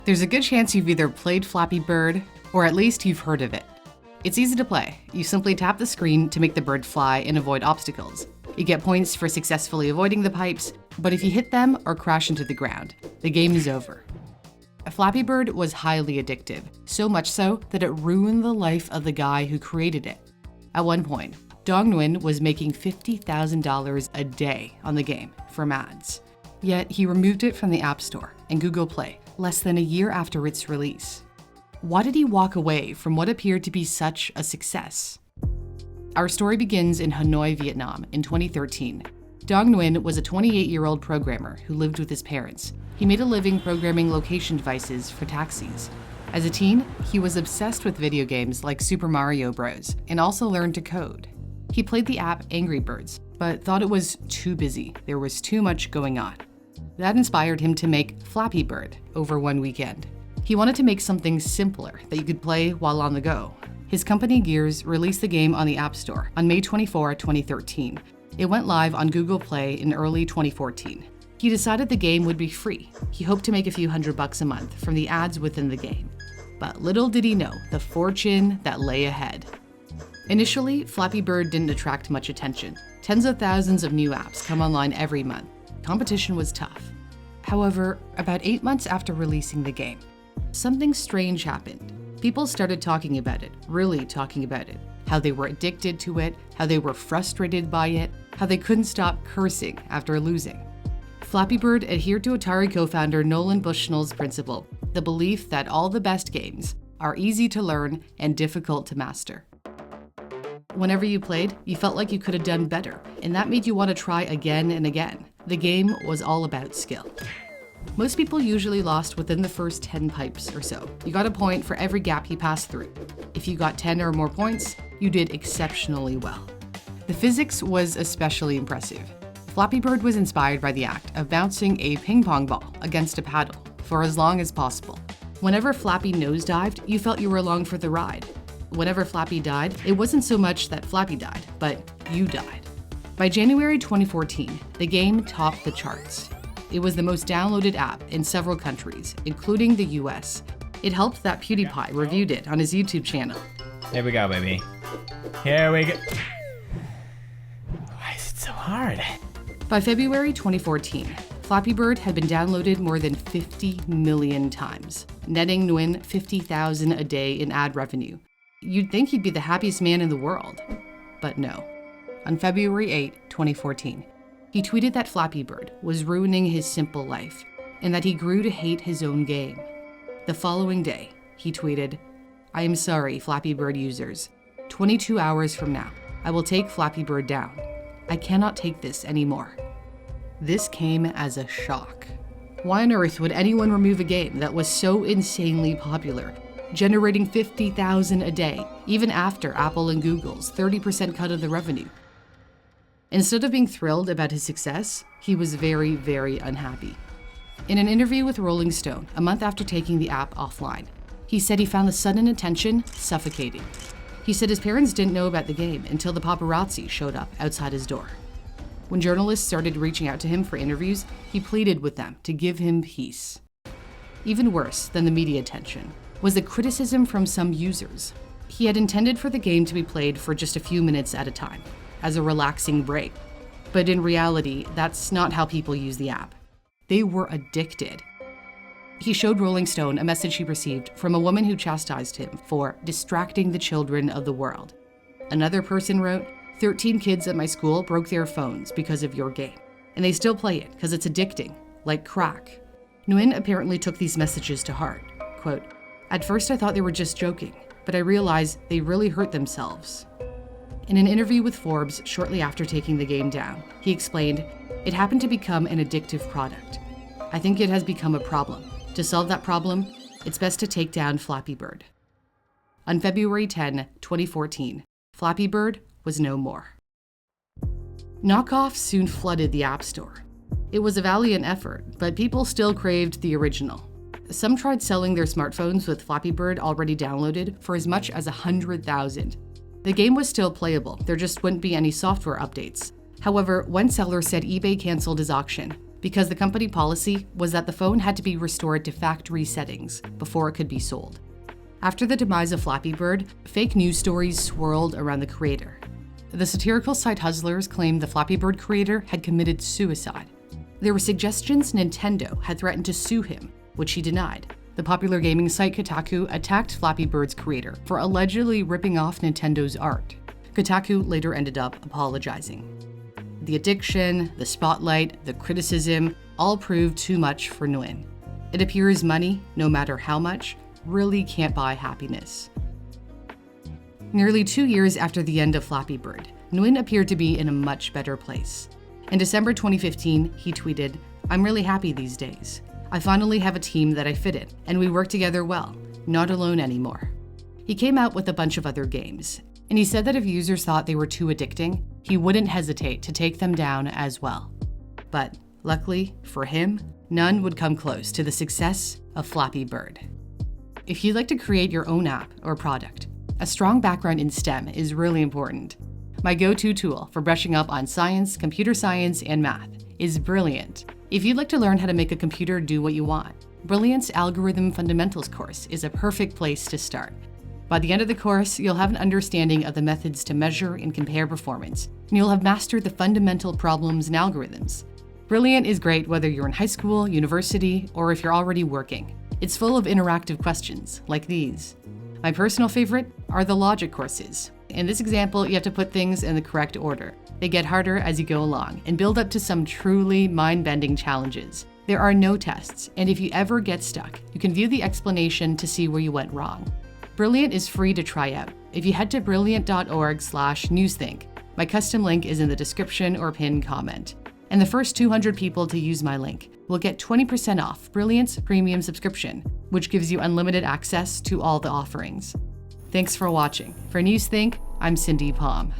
There's a good chance you've either played Flappy Bird, or at least you've heard of it. It's easy to play. You simply tap the screen to make the bird fly and avoid obstacles. You get points for successfully avoiding the pipes, but if you hit them or crash into the ground, the game is over. Flappy Bird was highly addictive, so much so that it ruined the life of the guy who created it. At one point, Nguyen was making $50,000 a day on the game from ads. Yet he removed it from the App Store and Google Play less than a year after its release. Why did he walk away from what appeared to be such a success? Our story begins in Hanoi, Vietnam in 2013. Nguyen was a 28-year-old programmer who lived with his parents. He made a living programming location devices for taxis. As a teen, he was obsessed with video games like Super Mario Bros. And also learned to code. He played the app Angry Birds, but thought it was too busy. There was too much going on. That inspired him to make Flappy Bird over one weekend. He wanted to make something simpler that you could play while on the go. His company Gears released the game on the App Store on May 24, 2013. It went live on Google Play in early 2014. He decided the game would be free. He hoped to make a few $100 a month from the ads within the game. But little did he know the fortune that lay ahead. Initially, Flappy Bird didn't attract much attention. Tens of thousands of new apps come online every month. Competition was tough. However, about 8 months after releasing the game, something strange happened. People started talking about it, really talking about it. How they were addicted to it, how they were frustrated by it, how they couldn't stop cursing after losing. Flappy Bird adhered to Atari co-founder Nolan Bushnell's principle, the belief that all the best games are easy to learn and difficult to master. Whenever you played, you felt like you could have done better, and that made you want to try again and again. The game was all about skill. Most people usually lost within the first 10 pipes or so. You got a point for every gap you passed through. If you got 10 or more points, you did exceptionally well. The physics was especially impressive. Flappy Bird was inspired by the act of bouncing a ping pong ball against a paddle for as long as possible. Whenever Flappy nosedived, you felt you were along for the ride. Whenever Flappy died, it wasn't so much that Flappy died, but you died. By January 2014, the game topped the charts. It was the most downloaded app in several countries, including the US. It helped that PewDiePie reviewed it on his YouTube channel. Here we go, baby. Here we go. Why is it so hard? By February 2014, Flappy Bird had been downloaded more than 50 million times, netting Nguyen $50,000 a day in ad revenue. You'd think he'd be the happiest man in the world, but no. On February 8, 2014, he tweeted that Flappy Bird was ruining his simple life and that he grew to hate his own game. The following day, he tweeted, "I am sorry, Flappy Bird users. 22 hours from now, I will take Flappy Bird down. I cannot take this anymore." This came as a shock. Why on earth would anyone remove a game that was so insanely popular, generating $50,000 a day, even after Apple and Google's 30% cut of the revenue? Instead of being thrilled about his success, he was very, very unhappy. In an interview with Rolling Stone, a month after taking the app offline, he said he found the sudden attention suffocating. He said his parents didn't know about the game until the paparazzi showed up outside his door. When journalists started reaching out to him for interviews, he pleaded with them to give him peace. Even worse than the media attention was the criticism from some users. He had intended for the game to be played for just a few minutes at a time, as a relaxing break. But in reality, that's not how people use the app. They were addicted. He showed Rolling Stone a message he received from a woman who chastised him for distracting the children of the world. Another person wrote, 13 kids at my school broke their phones because of your game, and they still play it because it's addicting, like crack. Nguyen apparently took these messages to heart. Quote, "At first I thought they were just joking, but I realized they really hurt themselves." In an interview with Forbes shortly after taking the game down, he explained, "It happened to become an addictive product. I think it has become a problem. To solve that problem, it's best to take down Flappy Bird." On February 10, 2014, Flappy Bird was no more. Knockoffs soon flooded the App Store. It was a valiant effort, but people still craved the original. Some tried selling their smartphones with Flappy Bird already downloaded for as much as $100,000. The game was still playable, there just wouldn't be any software updates. However, one seller said eBay canceled his auction, because the company policy was that the phone had to be restored to factory settings before it could be sold. After the demise of Flappy Bird, fake news stories swirled around the creator. The satirical site Hustlers claimed the Flappy Bird creator had committed suicide. There were suggestions Nintendo had threatened to sue him, which he denied. The popular gaming site Kotaku attacked Flappy Bird's creator for allegedly ripping off Nintendo's art. Kotaku later ended up apologizing. The addiction, the spotlight, the criticism all proved too much for Nguyen. It appears money, no matter how much, really can't buy happiness. Nearly 2 years after the end of Flappy Bird, Nguyen appeared to be in a much better place. In December 2015, he tweeted, "I'm really happy these days. I finally have a team that I fit in, and we work together well, not alone anymore." He came out with a bunch of other games, and he said that if users thought they were too addicting, he wouldn't hesitate to take them down as well. But luckily for him, none would come close to the success of Flappy Bird. If you'd like to create your own app or product, a strong background in STEM is really important. My go-to tool for brushing up on science, computer science, and math is Brilliant. If you'd like to learn how to make a computer do what you want, Brilliant's Algorithm Fundamentals course is a perfect place to start. By the end of the course, you'll have an understanding of the methods to measure and compare performance, and you'll have mastered the fundamental problems and algorithms. Brilliant is great whether you're in high school, university, or if you're already working. It's full of interactive questions, like these. My personal favorite are the logic courses. In this example, you have to put things in the correct order. They get harder as you go along and build up to some truly mind-bending challenges. There are no tests, and if you ever get stuck, you can view the explanation to see where you went wrong. Brilliant is free to try out. If you head to brilliant.org/newsthink, my custom link is in the description or pinned comment. And the first 200 people to use my link will get 20% off Brilliant's premium subscription, which gives you unlimited access to all the offerings. Thanks for watching. For Newsthink, I'm Cindy Pom.